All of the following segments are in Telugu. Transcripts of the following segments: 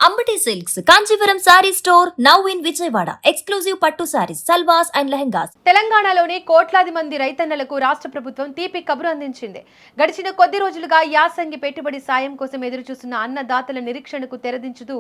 Ambati silks Kanchipuram sorry store now in Vijayawada. Exclusive పట్టు సారీస్, సల్వాస్ అండ్ లెహంగాస్. తెలంగాణలోని కోట్లాది మంది రైతన్నలకు రాష్ట్ర ప్రభుత్వం తీపి కబురు అందించింది. గడిచిన కొద్ది రోజులుగా యాసంగి పెట్టుబడి సాయం కోసం ఎదురుచూస్తున్న అన్నదాతల నిరీక్షణకు తెరదించుతూ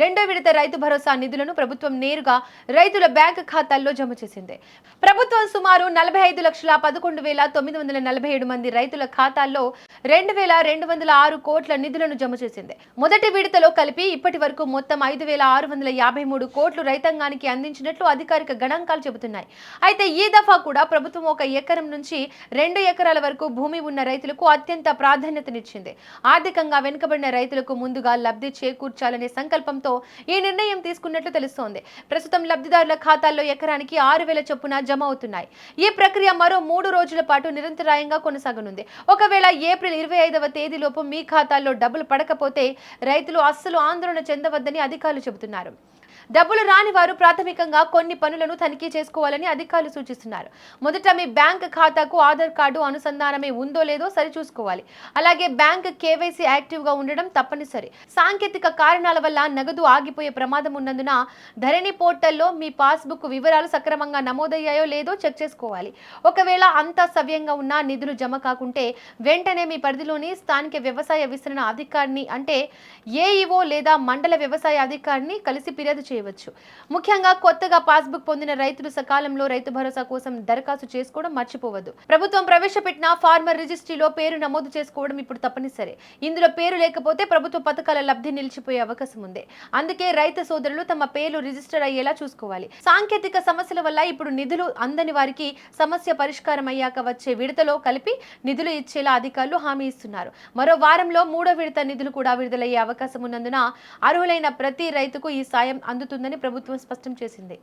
రెండో విడత రైతు భరోసా నిధులను ప్రభుత్వం నేరుగా రైతుల బ్యాంకు ఖాతాల్లో జమ చేసింది. ప్రభుత్వం సుమారు 45,11,947 మంది రైతుల ఖాతాల్లో 2,206 కోట్ల నిధులను జమ చేసింది. మొదటి విడతలో కలిపి ఇప్పటి వరకు మొత్తం 5,653 కోట్లు రైతాంగానికి అందించినట్లు అధికారిక గణాంకాలు చెబుతున్నాయి. అయితే ఈ దఫా కూడా ప్రభుత్వం 1 ఎకరం నుంచి 2 ఎకరాల వరకు భూమి ఉన్న రైతులకు అత్యంత ప్రాధాన్యతనిచ్చింది. ఆర్థికంగా వెనుకబడిన రైతులకు ముందుగా లబ్ధి చేకూర్చాలనే సంకల్పంతో ఈ నిర్ణయం తీసుకున్నట్లు తెలుస్తోంది. ప్రస్తుతం లబ్ధిదారుల ఖాతాల్లో ఎకరానికి 6,000 చొప్పున జమ అవుతున్నాయి. ఈ ప్రక్రియ మరో 3 రోజుల పాటు నిరంతరాయంగా కొనసాగనుంది. ఒకవేళ ఏప్రిల్ 25వ తేదీలోపు మీ ఖాతాల్లో డబ్బులు పడకపోతే రైతులు అస్సలు ఆందోళన చెందవద్దని అధికారులు చెబుతున్నారు. డబ్బులు రాని వారు ప్రాథమికంగా కొన్ని పనులను తనిఖీ చేసుకోవాలని అధికారులు సూచిస్తున్నారు. మొదట మీ బ్యాంక్ ఖాతాకు ఆధార్ కార్డు అనుసంధానమే ఉందో లేదో సరిచూసుకోవాలి. అలాగే బ్యాంక్ కేవైసీ యాక్టివ్ గా ఉండడం తప్పనిసరి. సాంకేతిక కారణాల వల్ల నగదు ఆగిపోయే ప్రమాదం ఉన్నందున ధరణి పోర్టల్లో మీ పాస్బుక్ వివరాలు సక్రమంగా నమోదయ్యాయో లేదో చెక్ చేసుకోవాలి. ఒకవేళ అంతా సవ్యంగా ఉన్నా నిధులు జమ కాకుంటే వెంటనే మీ పరిధిలోని స్థానిక వ్యవసాయ విస్తరణ అధికారిని అంటే ఏఈఓ లేదా మండల వ్యవసాయ అధికారిని కలిసి ఫిర్యాదు చేయవచ్చు. ముఖ్యంగా కొత్తగా పాస్బుక్ పొందిన రైతులు సకాలంలో రైతు భరోసా కోసం దరఖాస్తు చేసుకోవడం మర్చిపోవద్దు. ప్రభుత్వం ప్రవేశపెట్టిన ఫార్మర్ రిజిస్ట్రీలో పేరు నమోదు చేసుకోవడం ఇప్పుడు తప్పనిసరి. ఇందులో పేరు లేకపోతే ప్రభుత్వ పథకాల లబ్ధి నిలిచిపోయే అవకాశం ఉంది. అందుకే రైతు సోదరులు తమ పేర్లు రిజిస్టర్ అయ్యేలా చూసుకోవాలి. సాంకేతిక సమస్యల వల్ల ఇప్పుడు నిధులు అందని వారికి సమస్య పరిష్కారం అయ్యాక వచ్చే విడతలో కలిపి నిధులు ఇచ్చేలా అధికారులు హామీ ఇస్తున్నారు. మరో వారంలో 3వ విడత నిధులు కూడా విడుదలయ్యే అవకాశం ఉన్నందున అర్హులైన ప్రతి రైతుకు ఈ సాయం అందుతుందని ప్రభుత్వం స్పష్టం చేసింది.